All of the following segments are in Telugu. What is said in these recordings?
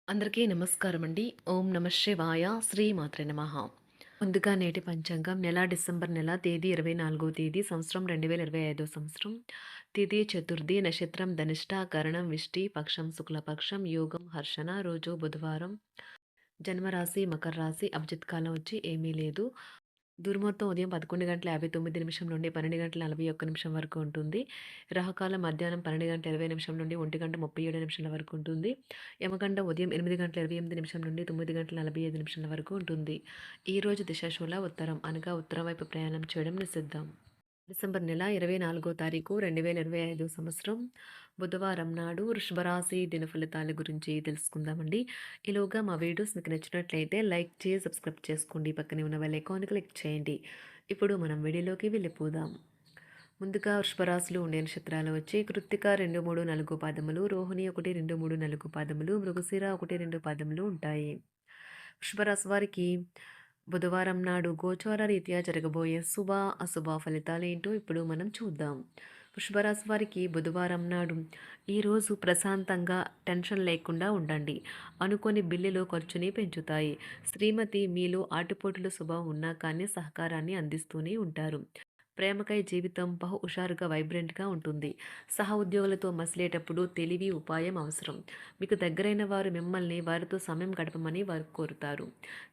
అందరికీ నమస్కారం అండి. ఓం నమ శివాయ. శ్రీమాత్రే నమః. ముందుగా నేటి పంచాంగం నెల డిసెంబర్ నెల తేదీ 24వ తేదీ సంవత్సరం 2025 సంవత్సరం. తిథి చతుర్థి, నక్షత్రం ధనిష్ట, కరణం విష్టి, పక్షం శుక్లపక్షం, యోగం హర్షణ, రోజు బుధవారం. జన్మరాశి మకర రాశి. అభిజిత్ కాలం వచ్చి ఏమీ లేదు. దుర్ముహూర్తం ఉదయం 11:59 నుండి 12:41 వరకు ఉంటుంది. రాహుకాలం మధ్యాహ్నం 12:20 నుండి 1:37 వరకు ఉంటుంది. యమగండం ఉదయం 8:28 నుండి 9:45 వరకు ఉంటుంది. ఈరోజు దిశాశూల ఉత్తరం అనగా ఉత్తరం వైపు ప్రయాణం చేయడం నిషిద్ధం. డిసెంబర్ నెల 24వ తారీఖు 2025 సంవత్సరం బుధవారం నాడు వృషభ రాశి దిన ఫలితాల గురించి తెలుసుకుందామండి. ఈలోగా మా వీడియోస్ మీకు నచ్చినట్లయితే లైక్ చేసి సబ్స్క్రైబ్ చేసుకోండి. పక్కనే ఉన్న బెల్ ఐకాన్ క్లిక్ చేయండి. ఇప్పుడు మనం వీడియోలోకి వెళ్ళిపోదాం. ముందుగా వృషభ రాశిలో ఉండే నక్షత్రాలు వచ్చి కృత్తిక 2, 3, 4 పాదములు, రోహిణి 1, 2, 3, 4 పాదములు, మృగశిర 1, 2 పాదములు ఉంటాయి. వృషభ రాశి వారికి బుధవారం నాడు గోచార రీత్యా జరగబోయే శుభ అశుభ ఫలితాలేంటో ఇప్పుడు మనం చూద్దాం. వృషభరాశి వారికి బుధవారం నాడు ఈరోజు ప్రశాంతంగా టెన్షన్ లేకుండా ఉండండి. అనుకోని బిల్లులు ఖర్చుని పెంచుతాయి. శ్రీమతి మీలో ఆటుపోటుల స్వభావం ఉన్నా కానీ సహకారాన్ని అందిస్తూనే ఉంటారు. ప్రేమకై జీవితం బహు హుషారుగా వైబ్రెంట్గా ఉంటుంది. సహ ఉద్యోగులతో మసిలేటప్పుడు తెలివి ఉపాయం అవసరం. మీకు దగ్గరైన వారు మిమ్మల్ని వారితో సమయం గడపమని వారు కోరుతారు.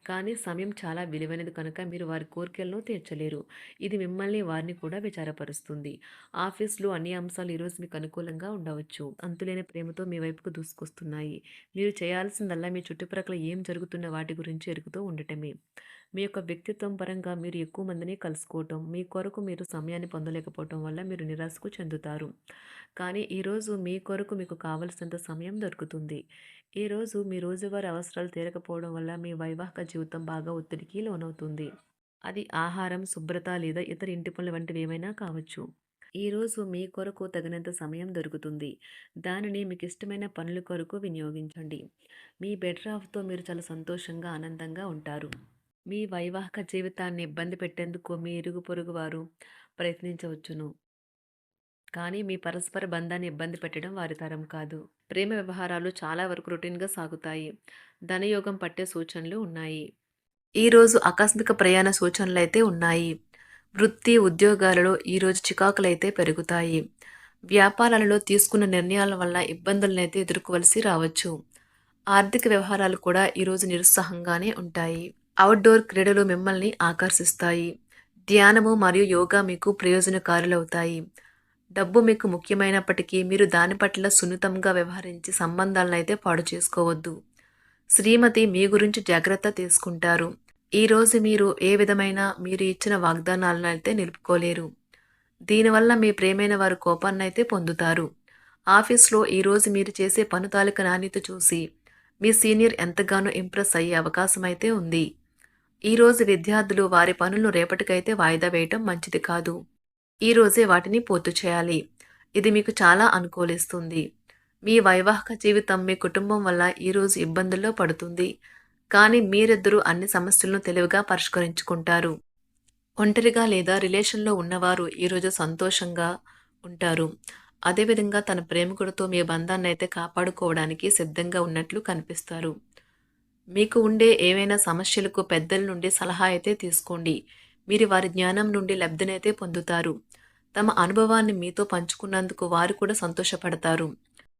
కానీ సమయం చాలా విలువైనది కనుక మీరు వారి కోరికలను తీర్చలేరు. ఇది మిమ్మల్ని వారిని కూడా విచారపరుస్తుంది. ఆఫీస్లో అన్ని అంశాలు ఈరోజు మీకు అనుకూలంగా ఉండవచ్చు. అంతులేని ప్రేమతో మీ వైపుకు దూసుకొస్తున్నాయి. మీరు చేయాల్సిందల్లా మీ చుట్టుప్రక్కల ఏం జరుగుతున్న వాటి గురించి ఎరుగుతూ ఉండటమే. మీ యొక్క వ్యక్తిత్వం పరంగా మీరు ఎక్కువ మందిని కలుసుకోవటం, మీ కొరకు మీరు సమయాన్ని పొందలేకపోవటం వల్ల మీరు నిరాశకు చెందుతారు. కానీ ఈరోజు మీ కొరకు మీకు కావలసినంత సమయం దొరుకుతుంది. ఈరోజు మీ రోజువారీ అవసరాలు తీరకపోవడం వల్ల మీ వైవాహిక జీవితం బాగా ఒత్తిడికి లోనవుతుంది. అది ఆహారం, శుభ్రత లేదా ఇతర ఇంటి పనులు వంటివి ఏమైనా కావచ్చు. ఈరోజు మీ కొరకు తగినంత సమయం దొరుకుతుంది. దానిని మీకు ఇష్టమైన పనుల కొరకు వినియోగించండి. మీ బెటర్ హాఫ్తో మీరు చాలా సంతోషంగా, ఆనందంగా ఉంటారు. మీ వైవాహిక జీవితాన్ని ఇబ్బంది పెట్టేందుకు మీ ఇరుగు పొరుగు వారు ప్రయత్నించవచ్చును. కానీ మీ పరస్పర బంధాన్ని ఇబ్బంది పెట్టడం వారి తరం కాదు. ప్రేమ వ్యవహారాలు చాలా వరకు రొటీన్గా సాగుతాయి. ధనయోగం పట్టే సూచనలు ఉన్నాయి. ఈరోజు ఆకస్మిక ప్రయాణ సూచనలైతే ఉన్నాయి. వృత్తి, ఉద్యోగాలలో ఈరోజు చికాకులైతే పెరుగుతాయి. వ్యాపారాలలో తీసుకున్న నిర్ణయాల వల్ల ఇబ్బందులనైతే ఎదుర్కోవలసి రావచ్చు. ఆర్థిక వ్యవహారాలు కూడా ఈరోజు నిరుత్సాహంగానే ఉంటాయి. అవుట్డోర్ క్రీడలు మిమ్మల్ని ఆకర్షిస్తాయి. ధ్యానము మరియు యోగా మీకు ప్రయోజనకారులవుతాయి. డబ్బు మీకు ముఖ్యమైనప్పటికీ మీరు దాని పట్ల సున్నితంగా వ్యవహరించి సంబంధాలనైతే పాడు చేసుకోవద్దు. శ్రీమతి మీ గురించి జాగ్రత్త తీసుకుంటారు. ఈరోజు మీరు ఏ విధమైన మీరు ఇచ్చిన వాగ్దానాలను అయితే నిలుపుకోలేరు. దీనివల్ల మీ ప్రేమైన వారు కోపాన్నైతే పొందుతారు. ఆఫీస్లో ఈరోజు మీరు చేసే పను తాలూకా నాణ్యత చూసి మీ సీనియర్ ఎంతగానో ఇంప్రెస్ అయ్యే అవకాశం అయితే ఉంది. ఈరోజు విద్యార్థులు వారి పనులను రేపటికైతే వాయిదా వేయటం మంచిది కాదు. ఈరోజే వాటిని పూర్తి చేయాలి. ఇది మీకు చాలా అనుకూలిస్తుంది. మీ వైవాహిక జీవితం మీ కుటుంబం వల్ల ఈరోజు ఇబ్బందుల్లో పడుతుంది. కానీ మీరిద్దరూ అన్ని సమస్యలను తెలివిగా పరిష్కరించుకుంటారు. ఒంటరిగా లేదా రిలేషన్లో ఉన్నవారు ఈరోజు సంతోషంగా ఉంటారు. అదేవిధంగా తన ప్రేమికుడితో మీ బంధాన్ని అయితే కాపాడుకోవడానికి సిద్ధంగా ఉన్నట్లు కనిపిస్తారు. మీకు ఉండే ఏవైనా సమస్యలకు పెద్దల నుండి సలహా అయితే తీసుకోండి. మీరు వారి జ్ఞానం నుండి లబ్ధినైతే పొందుతారు. తమ అనుభవాన్ని మీతో పంచుకున్నందుకు వారు కూడా సంతోషపడతారు.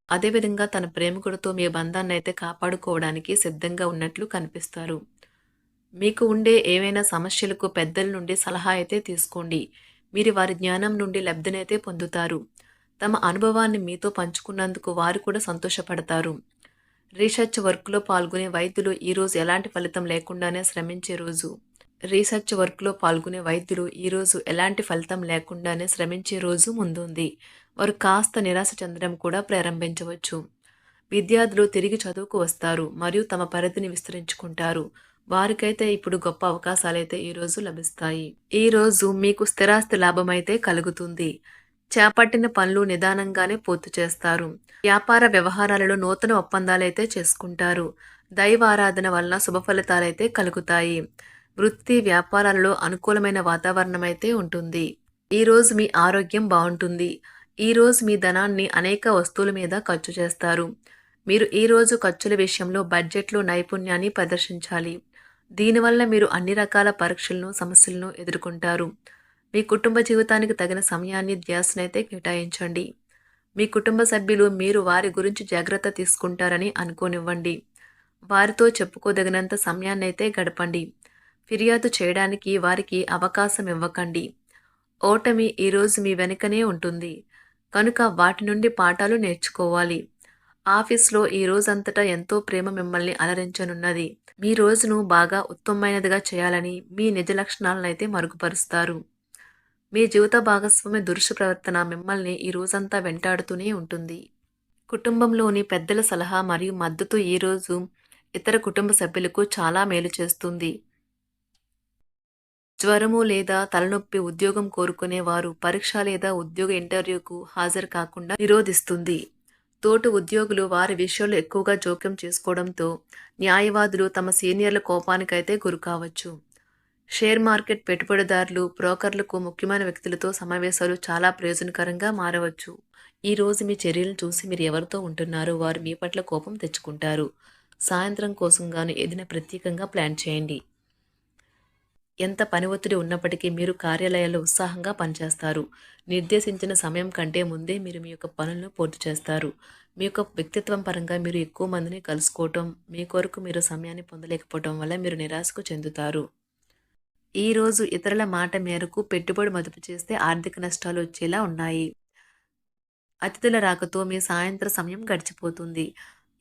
అదేవిధంగా తన ప్రేమికుడితో మీ బంధాన్ని అయితే కాపాడుకోవడానికి సిద్ధంగా ఉన్నట్లు కనిపిస్తారు. మీకు ఉండే ఏవైనా సమస్యలకు పెద్దల నుండి సలహా అయితే తీసుకోండి. మీరు వారి జ్ఞానం నుండి లబ్ధినైతే పొందుతారు. తమ అనుభవాన్ని మీతో పంచుకున్నందుకు వారు కూడా సంతోషపడతారు. రీసెర్చ్ వర్క్లో పాల్గొనే వైద్యులు ఈరోజు ఎలాంటి ఫలితం లేకుండానే శ్రమించే రోజు. రీసెర్చ్ వర్క్లో పాల్గొనే వైద్యులు ఈరోజు ఎలాంటి ఫలితం లేకుండానే శ్రమించే రోజు ముందుంది. వారు కాస్త నిరాశ చెందడం కూడా ప్రారంభించవచ్చు. విద్యార్థులు తిరిగి చదువుకు వస్తారు మరియు తమ పరిధిని విస్తరించుకుంటారు. వారికైతే ఇప్పుడు గొప్ప అవకాశాలైతే ఈరోజు లభిస్తాయి. ఈరోజు మీకు స్థిరాస్తి లాభమైతే కలుగుతుంది. చేపట్టిన పనులు నిదానంగానే పూర్తి చేస్తారు. వ్యాపార వ్యవహారాలలో నూతన ఒప్పందాలైతే చేసుకుంటారు. దైవ ఆరాధన వలన శుభ ఫలితాలైతే కలుగుతాయి. వృత్తి వ్యాపారాలలో అనుకూలమైన వాతావరణం అయితే ఉంటుంది. ఈరోజు మీ ఆరోగ్యం బాగుంటుంది. ఈరోజు మీ ధనాన్ని అనేక వస్తువుల మీద ఖర్చు చేస్తారు. మీరు ఈరోజు ఖర్చుల విషయంలో బడ్జెట్లో నైపుణ్యాన్ని ప్రదర్శించాలి. దీనివల్ల మీరు అన్ని రకాల పరీక్షలను, సమస్యలను ఎదుర్కొంటారు. మీ కుటుంబ జీవితానికి తగిన సమయాన్ని, ధ్యాసనైతే కేటాయించండి. మీ కుటుంబ సభ్యులు మీరు వారి గురించి జాగ్రత్త తీసుకుంటారని అనుకోనివ్వండి. వారితో చెప్పుకోదగినంత సమయాన్నైతే గడపండి. ఫిర్యాదు చేయడానికి వారికి అవకాశం ఇవ్వకండి. ఓటమి ఈరోజు మీ వెనుకనే ఉంటుంది. కనుక వాటి నుండి పాఠాలు నేర్చుకోవాలి. ఆఫీస్‌లో ఈ రోజంతటా ఎంతో ప్రేమ మిమ్మల్ని అలరించనున్నది. మీ రోజును బాగా ఉత్తమమైనదిగా చేయాలని మీ నిజ లక్షణాలనైతే మరుగుపరుస్తారు. మీ జీవిత భాగస్వామి దురుసు ప్రవర్తన మిమ్మల్ని ఈ రోజంతా వెంటాడుతూనే ఉంటుంది. కుటుంబంలోని పెద్దల సలహా మరియు మద్దతు ఈరోజు ఇతర కుటుంబ సభ్యులకు చాలా మేలు చేస్తుంది. జ్వరము లేదా తలనొప్పి ఉద్యోగం కోరుకునేవారు పరీక్ష లేదా ఉద్యోగ ఇంటర్వ్యూకు హాజరు కాకుండా నిరోధిస్తుంది. తోటి ఉద్యోగులు వారి విషయంలో ఎక్కువగా జోక్యం చేసుకోవడంతో న్యాయవాదులు తమ సీనియర్ల కోపానికైతే గురికావచ్చు. షేర్ మార్కెట్ పెట్టుబడిదారులు, బ్రోకర్లకు ముఖ్యమైన వ్యక్తులతో సమావేశాలు చాలా ప్రయోజనకరంగా మారవచ్చు. ఈ రోజు మీ చర్యలను చూసి మీరు ఎవరితో ఉంటున్నారో వారు మీ పట్ల కోపం తెచ్చుకుంటారు. సాయంత్రం కోసం గాను ఏదైనా ప్రత్యేకంగా ప్లాన్ చేయండి. ఎంత పని ఒత్తిడి ఉన్నప్పటికీ మీరు కార్యాలయాల్లో ఉత్సాహంగా పనిచేస్తారు. నిర్దేశించిన సమయం కంటే ముందే మీరు మీ యొక్క పనులను పూర్తి చేస్తారు. మీ యొక్క వ్యక్తిత్వం పరంగా మీరు ఎక్కువ మందిని కలుసుకోవటం, మీ కొరకు మీరు సమయాన్ని పొందలేకపోవటం వల్ల మీరు నిరాశకు చెందుతారు. ఈరోజు ఇతరుల మాట మేరకు పెట్టుబడి మదుపు చేస్తే ఆర్థిక నష్టాలు వచ్చేలా ఉన్నాయి. అతిథుల రాకతో మీ సాయంత్ర సమయం గడిచిపోతుంది.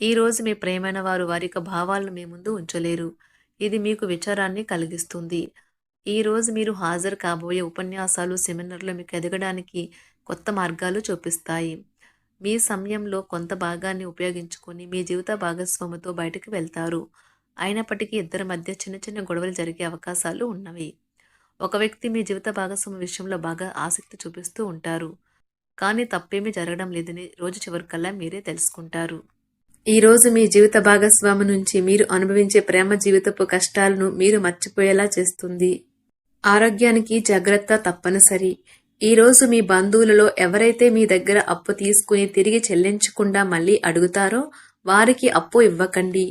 ఈరోజు మీ ప్రియమైన వారు వారి యొక్క భావాలను మీ ముందు ఉంచలేరు. ఇది మీకు విచారాన్ని కలిగిస్తుంది. ఈరోజు మీరు హాజరు కాబోయే ఉపన్యాసాలు, సెమినార్లు మీకు ఎదగడానికి కొత్త మార్గాలు చూపిస్తాయి. మీ సమయంలో కొంత భాగాన్ని ఉపయోగించుకొని మీ జీవిత భాగస్వామితో బయటకు వెళ్తారు. అయినప్పటికీ ఇద్దరి మధ్య చిన్న చిన్న గొడవలు జరిగే అవకాశాలు ఉన్నవి. ఒక వ్యక్తి మీ జీవిత భాగస్వామి విషయంలో బాగా ఆసక్తి చూపిస్తూ ఉంటారు. కానీ తప్పేమీ జరగడం లేదని రోజు చివరికల్లా మీరే తెలుసుకుంటారు. ఈరోజు మీ జీవిత భాగస్వామి నుంచి మీరు అనుభవించే ప్రేమ జీవితపు కష్టాలను మీరు మర్చిపోయేలా చేస్తుంది. ఆరోగ్యానికి జాగ్రత్త తప్పనిసరి. ఈరోజు మీ బంధువులలో ఎవరైతే మీ దగ్గర అప్పు తీసుకుని తిరిగి చెల్లించకుండా మళ్ళీ అడుగుతారో వారికి అప్పు ఇవ్వకండి.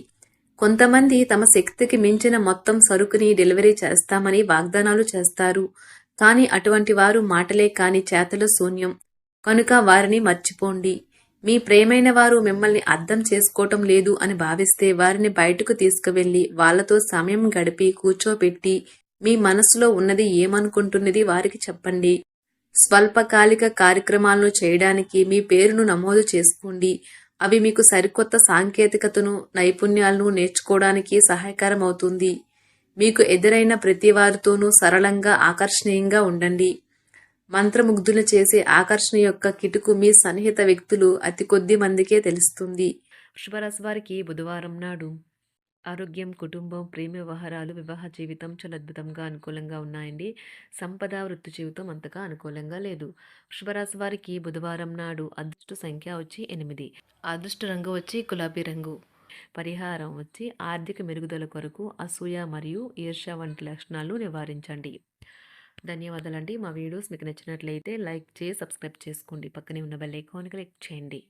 కొంతమంది తమ శక్తికి మించిన మొత్తం సరుకుని డెలివరీ చేస్తామని వాగ్దానాలు చేస్తారు. కానీ అటువంటి వారు మాటలే కాని చేతలు శూన్యం. కనుక వారిని మర్చిపోండి. మీ ప్రేమైన వారు మిమ్మల్ని అర్థం చేసుకోవటం లేదు అని భావిస్తే వారిని బయటకు తీసుకువెళ్ళి వాళ్లతో సమయం గడిపి కూర్చోబెట్టి మీ మనసులో ఉన్నది ఏమనుకుంటున్నది వారికి చెప్పండి. స్వల్పకాలిక కార్యక్రమాలను చేయడానికి మీ పేరును నమోదు చేసుకోండి. అవి మీకు సరికొత్త సాంకేతికతను, నైపుణ్యాలను నేర్చుకోవడానికి సహాయకరం అవుతుంది. మీకు ఎదురైన ప్రతి వారితోనూ సరళంగా, ఆకర్షణీయంగా ఉండండి. మంత్రముగ్ధులు చేసే ఆకర్షణ యొక్క కిటుకు మీ సన్నిహిత వ్యక్తులు అతి కొద్ది మందికే తెలుస్తుంది. వృషభరాశి వారికి బుధవారం నాడు ఆరోగ్యం, కుటుంబం, ప్రేమ వ్యవహారాలు, వివాహ జీవితం చాలా అద్భుతంగా అనుకూలంగా ఉన్నాయండి. సంపద, వృత్తి జీవితం అంతగా అనుకూలంగా లేదు. వృషభరాశి వారికి బుధవారం నాడు అదృష్ట సంఖ్య వచ్చి 8. అదృష్ట రంగు వచ్చి గులాబీ రంగు. పరిహారం వచ్చి ఆర్థిక మెరుగుదల కొరకు అసూయ మరియు ఈర్ష్య వంటి లక్షణాలు నివారించండి. ధన్యవాదాలండి. మా వీడియోస్ మీకు నచ్చినట్లయితే లైక్ చేసి సబ్స్క్రైబ్ చేసుకోండి. పక్కనే ఉన్న బెల్ ఐకాన్ క్లిక్ చేయండి.